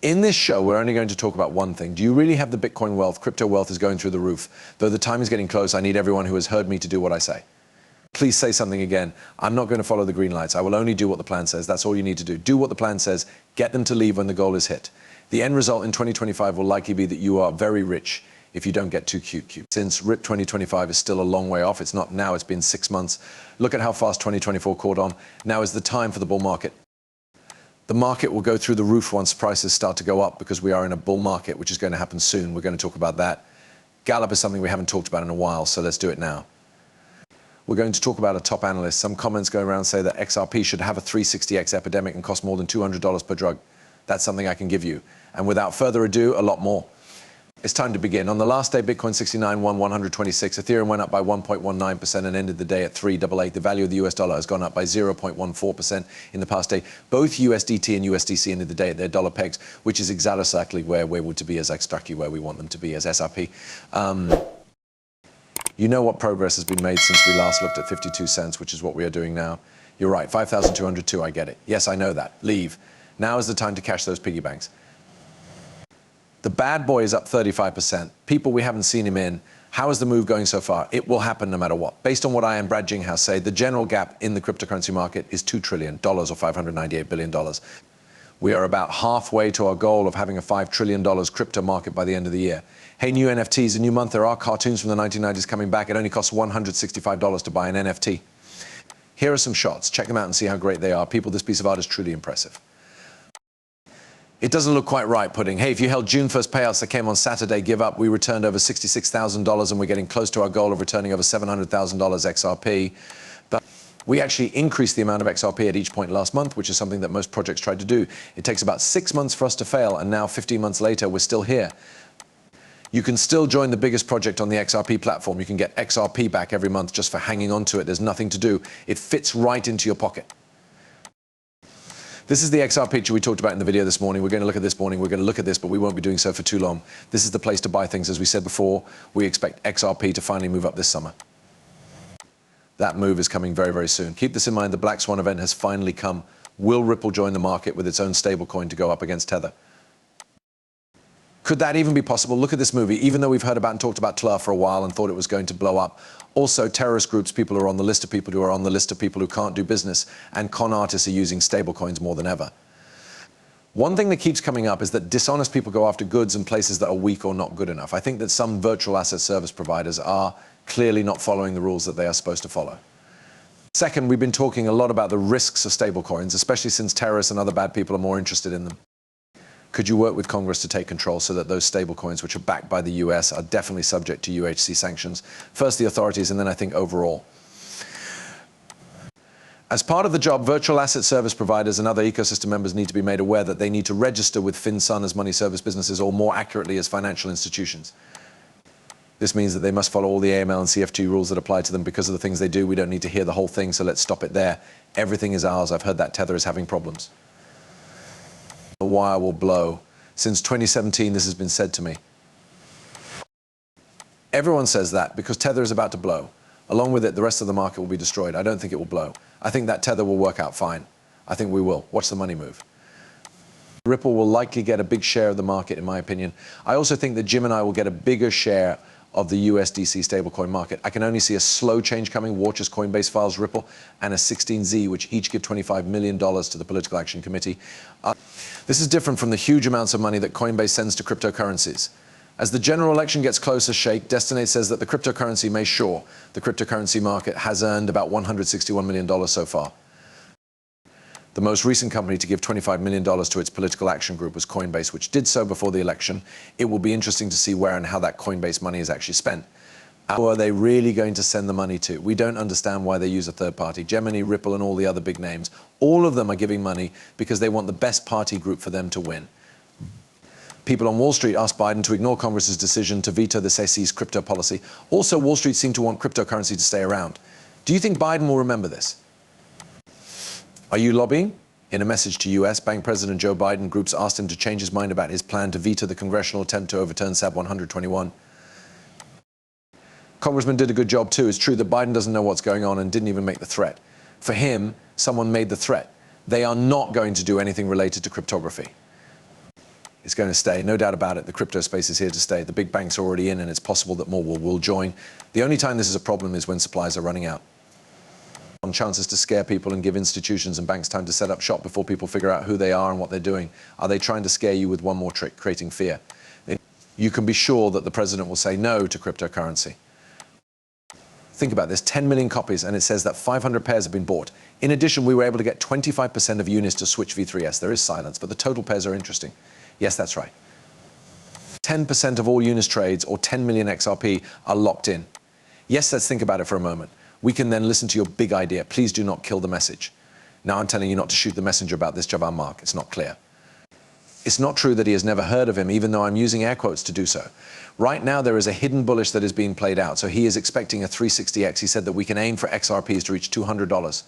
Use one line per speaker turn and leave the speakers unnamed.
In this show, we're only going to talk about one thing. Do you really have the Bitcoin wealth? Crypto wealth is going through the roof. Though the time is getting close, I need everyone who has heard me to do what I say. Please say something again. I'm not going to follow the green lights. I will only do what the plan says. That's all you need to do. Do what the plan says. Get them to leave when the goal is hit. The end result in 2025 will likely be that you are very rich if you don't get too cute. Since RIP 2025 is still a long way off, it's not now, it's been 6 months. Look at how fast 2024 caught on. Now is the time for the bull market. The market will go through the roof once prices start to go up because we are in a bull market, which is going to happen soon. We're going to talk about that. Gallop is something we haven't talked about in a while, so let's do it now. We're going to talk about a top analyst. Some comments going around say that XRP should have a 360x epidemic and cost more than $200 per drug. That's something I can give you. And without further ado, a lot more. It's time to begin. On the last day, Bitcoin 69 won 126. Ethereum went up by 1.19% and ended the day at 388. The value of the US dollar has gone up by 0.14% in the past day. Both USDT and USDC ended the day at their dollar pegs, which is exactly where we want to be, as exactly where we want them to be as SRP. You know what progress has been made since we last looked at 52 cents, which is what we are doing now. You're right, 5,202, I get it. Yes, I know that. Leave. Now is the time to cash those piggy banks. The bad boy is up 35%. People, we haven't seen him in. How is the move going so far? It will happen no matter what. Based on what I and Brad Jinghouse say, the general gap in the cryptocurrency market is $2 trillion, or $598 billion. We are about halfway to our goal of having a $5 trillion crypto market by the end of the year. Hey, new NFTs, a new month. There are cartoons from the 1990s coming back. It only costs $165 to buy an NFT. Here are some shots. Check them out and see how great they are. People, this piece of art is truly impressive. It doesn't look quite right, Pudding. Hey, if you held June 1st payouts that came on Saturday, give up. We returned over $66,000 and we're getting close to our goal of returning over $700,000 XRP. But we actually increased the amount of XRP at each point last month, which is something that most projects tried to do. It takes about 6 months for us to fail, and now 15 months later, we're still here. You can still join the biggest project on the XRP platform. You can get XRP back every month just for hanging on to it. There's nothing to do. It fits right into your pocket. This is the XR picture we talked about in the video this morning. We're going to look at this morning. We're going to look at this, but we won't be doing so for too long. This is the place to buy things. As we said before, we expect XRP to finally move up this summer. That move is coming very, very soon. Keep this in mind. The Black Swan event has finally come. Will Ripple join the market with its own stablecoin to go up against Tether? Could that even be possible? Look at this movie. Even though we've heard about and talked about TLR for a while and thought it was going to blow up, also terrorist groups, people who are on the list of people who are on the list of people who can't do business, and con artists are using stablecoins more than ever. One thing that keeps coming up is that dishonest people go after goods in places that are weak or not good enough. I think that some virtual asset service providers are clearly not following the rules that they are supposed to follow. Second, we've been talking a lot about the risks of stablecoins, especially since terrorists and other bad people are more interested in them. Could you work with Congress to take control so that those stablecoins, which are backed by the US, are definitely subject to UHC sanctions? First the authorities, and then I think overall. As part of the job, virtual asset service providers and other ecosystem members need to be made aware that they need to register with FinSun as money service businesses, or more accurately as financial institutions. This means that they must follow all the AML and CFT rules that apply to them because of the things they do. We don't need to hear the whole thing, so let's stop it there. Everything is ours. I've heard that Tether is having problems. The wire will blow. Since 2017, this has been said to me. Everyone says that because Tether is about to blow. Along with it, the rest of the market will be destroyed. I don't think it will blow. I think that Tether will work out fine. I think we will. Watch the money move. Ripple will likely get a big share of the market, in my opinion. I also think that Jim and I will get a bigger share of the USDC stablecoin market. I can only see a slow change coming. Watch as Coinbase files Ripple and a 16Z, which each give $25 million to the Political Action Committee. This is different from the huge amounts of money that Coinbase sends to cryptocurrencies. As the general election gets closer, Sheikh, Destinate says that the cryptocurrency may sure. The cryptocurrency market has earned about $161 million so far. The most recent company to give $25 million to its political action group was Coinbase, which did so before the election. It will be interesting to see where and how that Coinbase money is actually spent. Who are they really going to send the money to? We don't understand why they use a third party. Gemini, Ripple, and all the other big names. All of them are giving money because they want the best party group for them to win. People on Wall Street asked Biden to ignore Congress's decision to veto the SEC's crypto policy. Also, Wall Street seemed to want cryptocurrency to stay around. Do you think Biden will remember this? Are you lobbying? In a message to US, Bank President Joe Biden, groups asked him to change his mind about his plan to veto the congressional attempt to overturn SAB 121. Congressman did a good job too. It's true that Biden doesn't know what's going on and didn't even make the threat. For him, someone made the threat. They are not going to do anything related to cryptography. It's going to stay, no doubt about it. The crypto space is here to stay. The big banks are already in, and it's possible that more will join. The only time this is a problem is when supplies are running out. On chances to scare people and give institutions and banks time to set up shop before people figure out who they are and what they're doing. Are they trying to scare you with one more trick, creating fear? You can be sure that the president will say no to cryptocurrency. Think about this, 10 million copies, and it says that 500 pairs have been bought. In addition, we were able to get 25% of units to switch V3S. There is silence, but the total pairs are interesting. Yes, that's right. 10% of all Unis trades, or 10 million XRP, are locked in. Yes, let's think about it for a moment. We can then listen to your big idea. Please do not kill the message. Now I'm telling you not to shoot the messenger about this Javan Mark. It's not clear. It's not true that he has never heard of him, even though I'm using air quotes to do so. Right now, there is a hidden bullish that is being played out. So he is expecting a 360X. He said that we can aim for XRPs to reach $200.